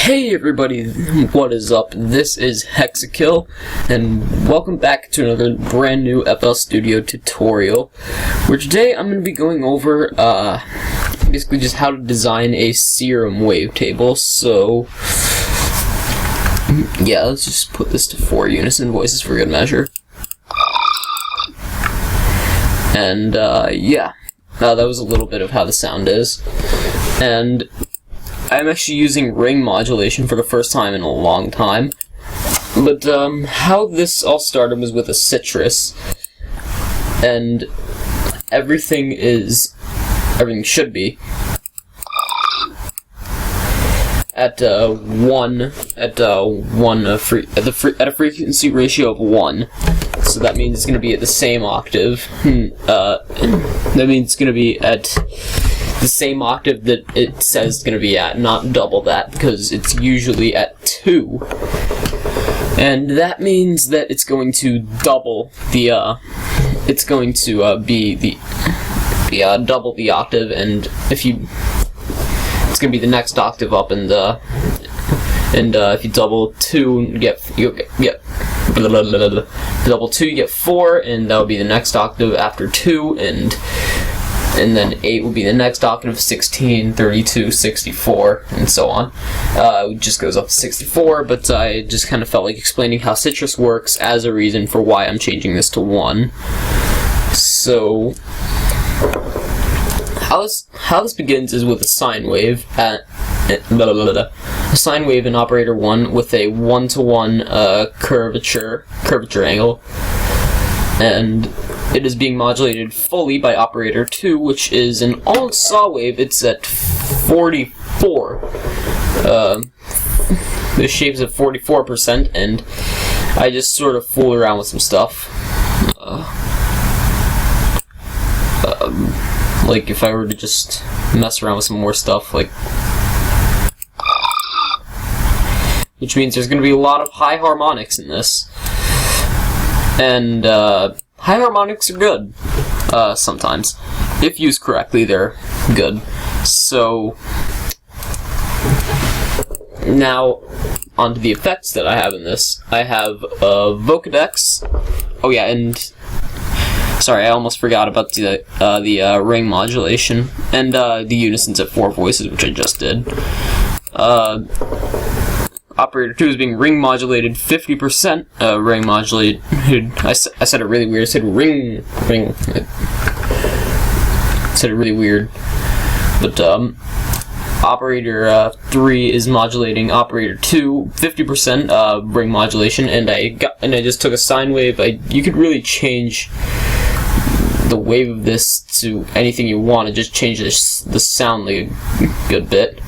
Hey everybody, what is up? This is Hexakill, and welcome back to another brand new FL Studio tutorial, where today I'm going to be going over, basically just how to design a Serum wavetable. So, yeah, let's just put this to 4 unison voices for good measure. And, yeah, that was a little bit of how the sound is. And I'm actually using ring modulation for the first time in a long time. But how this all started was with a citrus, and everything should be at a frequency ratio of 1. So that means it's going to be at the same octave. That means it's going to be at the same octave that it says it's going to be at, not double that, because it's usually at 2. And that means that it's going to double the, it's going to be double the octave, and it's going to be the next octave up, and if you double 2, you get double 2, you get 4, and that would be the next octave after 2, and then 8 will be the next octave, 16, 32, 64, and so on. It just goes up to 64, but I just kind of felt like explaining how citrus works as a reason for why I'm changing this to 1. So, how this begins is with a sine wave a sine wave in operator 1 with a 1-to-1 curvature angle, and it is being modulated fully by operator 2, which is an all-saw wave. It's at 44. The shape's at 44%, and I just sort of fool around with some stuff. Like if I were to just mess around with some more stuff, like, which means there's going to be a lot of high harmonics in this, and high harmonics are good, sometimes. If used correctly, they're good. So, now, onto the effects that I have in this. I have Vocodex. Oh yeah, and sorry, I almost forgot about the ring modulation, and the unisons at 4 voices, which I just did. Operator 2 is being ring modulated 50%. Ring modulated. I said it really weird. I said ring. I said it really weird. But Operator 3 is modulating Operator 2 50% ring modulation, and I just took a sine wave. You could really change the wave of this to anything you want, and just change the sound like a good bit.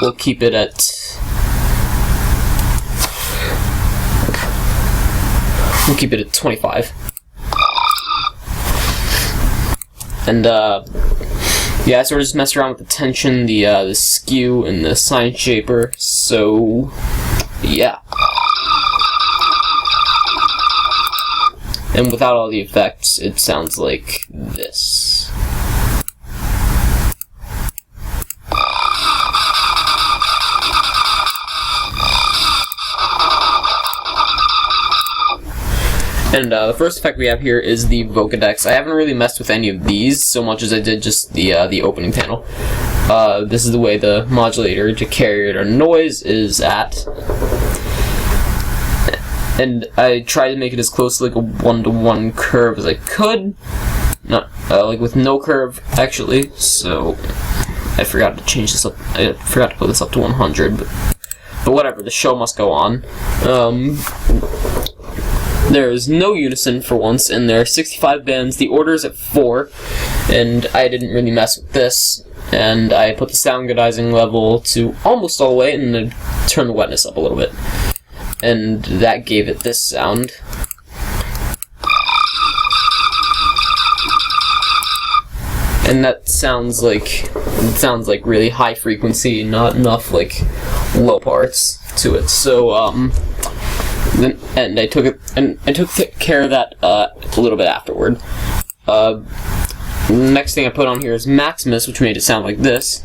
We'll keep it at 25. And yeah, I sort of just messed around with the tension, the skew, and the sine shaper. So yeah. And without all the effects, it sounds like this. And the first effect we have here is the Vocodex. I haven't really messed with any of these so much as I did just the opening panel. This is the way the modulator to carry our noise is at. And I tried to make it as close to like a 1-to-1 curve as I could. Not like with no curve, actually. So I forgot to change this up. I forgot to put this up to 100. But whatever. The show must go on. There is no unison for once, and there are 65 bands. The order is at 4, and I didn't really mess with this. And I put the sound godizing level to almost all the way, and then turn the wetness up a little bit. And that gave it this sound. And that sounds like really high frequency, not enough like low parts to it. So and I took care of that a little bit afterward. Next thing I put on here is Maximus, which made it sound like this.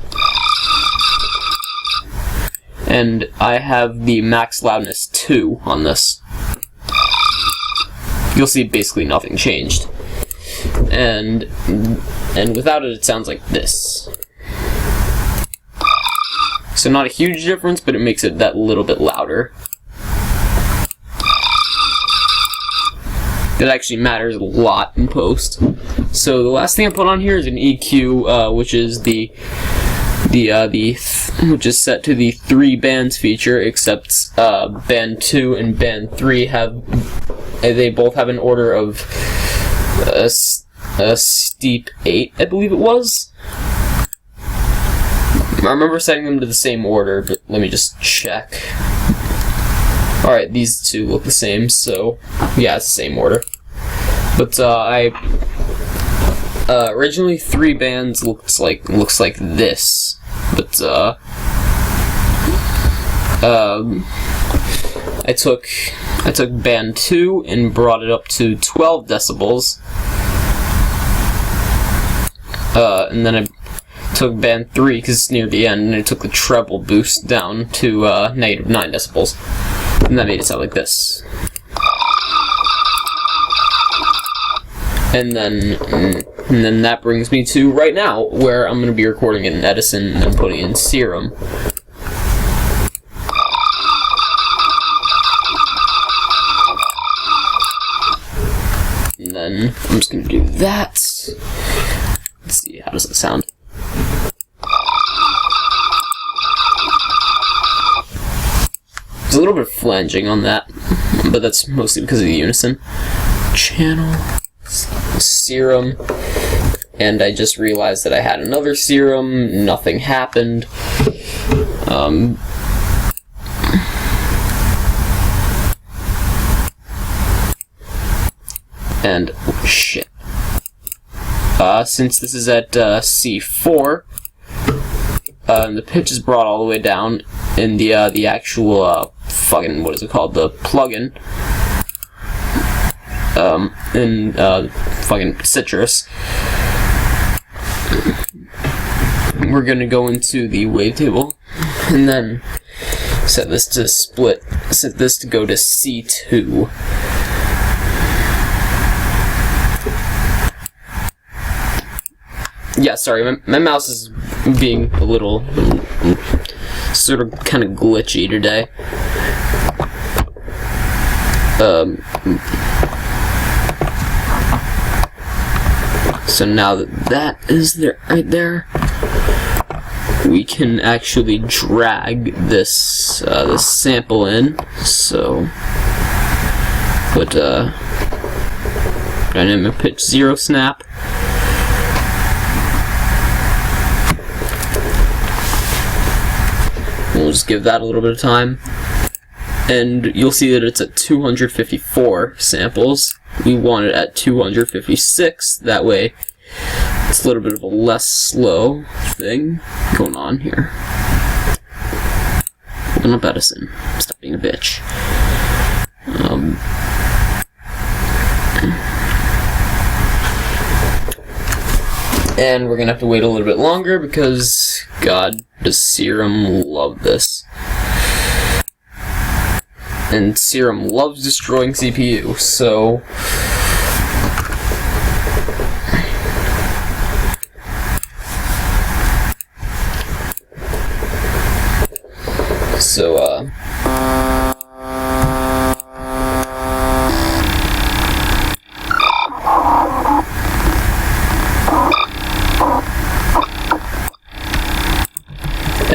And I have the max loudness 2 on this. You'll see basically nothing changed. And without it sounds like this. So not a huge difference, but it makes it that little bit louder. That actually matters a lot in post. So the last thing I put on here is an EQ, which is which is set to the 3 bands feature, except band 2 and band 3 they both have an order of a steep 8, I believe it was. I remember setting them to the same order, but let me just check. Alright, these two look the same, so yeah, it's the same order. But originally 3 bands looks like this, but I took band 2 and brought it up to 12 decibels, and then I took band 3 because it's near the end, and I took the treble boost down to -9 decibels, and that made it sound like this. And then that brings me to right now, where I'm going to be recording it in Edison and then putting it in Serum. And then I'm just going to do that. Let's see, how does it sound? There's a little bit of flanging on that, but that's mostly because of the unison. Channel Serum, and I just realized that I had another Serum, nothing happened. And shit. Since this is at C4, the pitch is brought all the way down, and the actual fucking, what is it called, the plugin, in fucking Citrus. We're gonna go into the wavetable, and then set this to go to C2. Yeah, sorry, my mouse is being a little sort of kind of glitchy today. So now that is there, right there, we can actually drag this this sample in. So, put dynamic pitch 0 snap. We'll just give that a little bit of time, and you'll see that it's at 254 samples. We want it at 256, that way it's a little bit of a less slow thing going on here. Open up Edison. Stop being a bitch. And we're gonna have to wait a little bit longer because, God, does Serum love this. And Serum loves destroying CPU, so...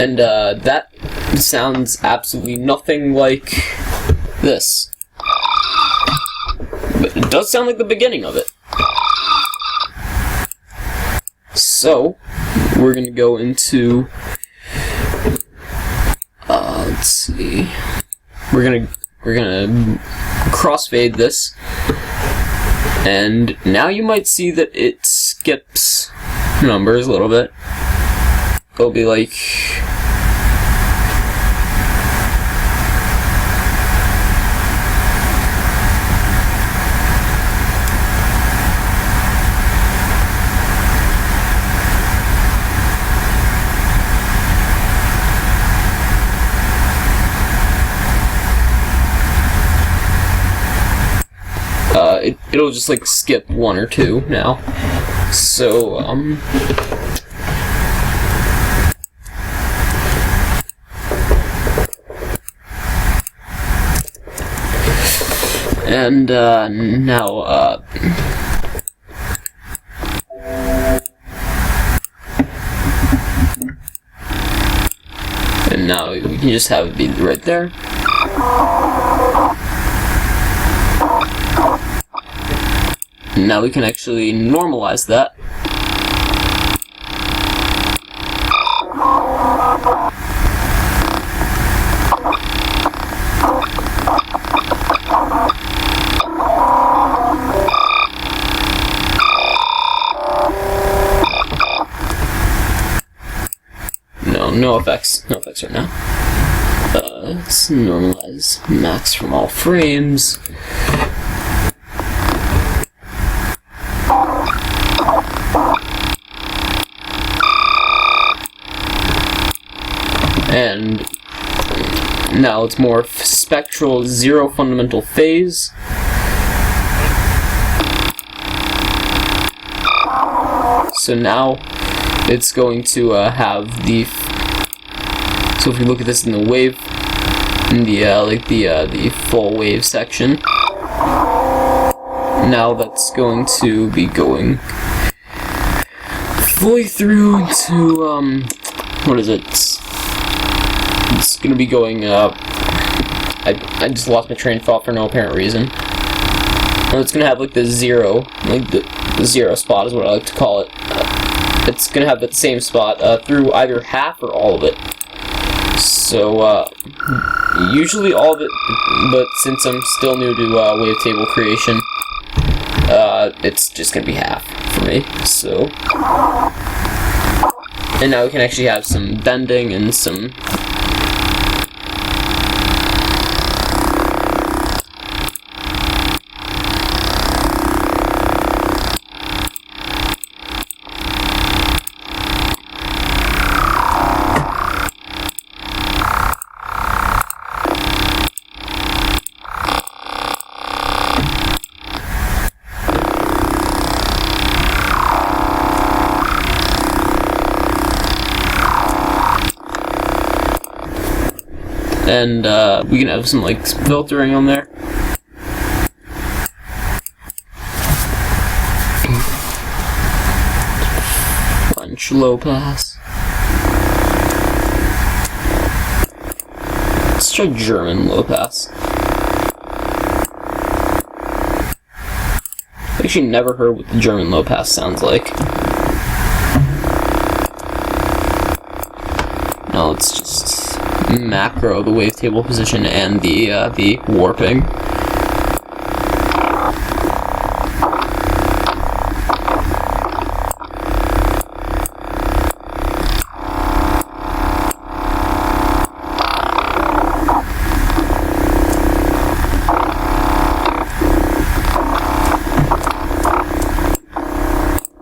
And that sounds absolutely nothing like this. But it does sound like the beginning of it. So, we're gonna go into... let's see... We're gonna crossfade this. And now you might see that it skips numbers a little bit. It'll be like... it'll just like skip 1 or 2 now. So and now and now we can just have it be right there. Now we can actually normalize that. No effects right now. Let's normalize max from all frames. And now it's more spectral, 0 fundamental phase. So now it's going to have the. So if you look at this in the wave, in the the full wave section, now that's going to be going fully through to what is it? It's going to be going I just lost my train of thought for no apparent reason. And it's going to have like the 0, like the 0 spot is what I like to call it. It's going to have that same spot through either half or all of it. So, usually all of it, but since I'm still new to wavetable creation, it's just going to be half for me, so. And now we can actually have some bending and some. And we can have some like filtering on there. French low pass. Let's try German low pass. I've actually never heard what the German low pass sounds like. No, it's just macro, the wavetable position, and the warping.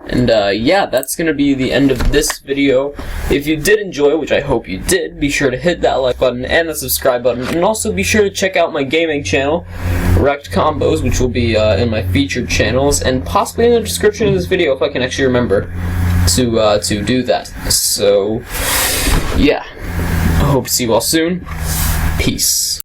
And yeah, that's gonna be the end of this video. If you did enjoy, which I hope you did, be sure to hit that like button and the subscribe button, and also be sure to check out my gaming channel, Wrecked Combos, which will be in my featured channels, and possibly in the description of this video if I can actually remember to do that. So, yeah, I hope to see you all soon. Peace.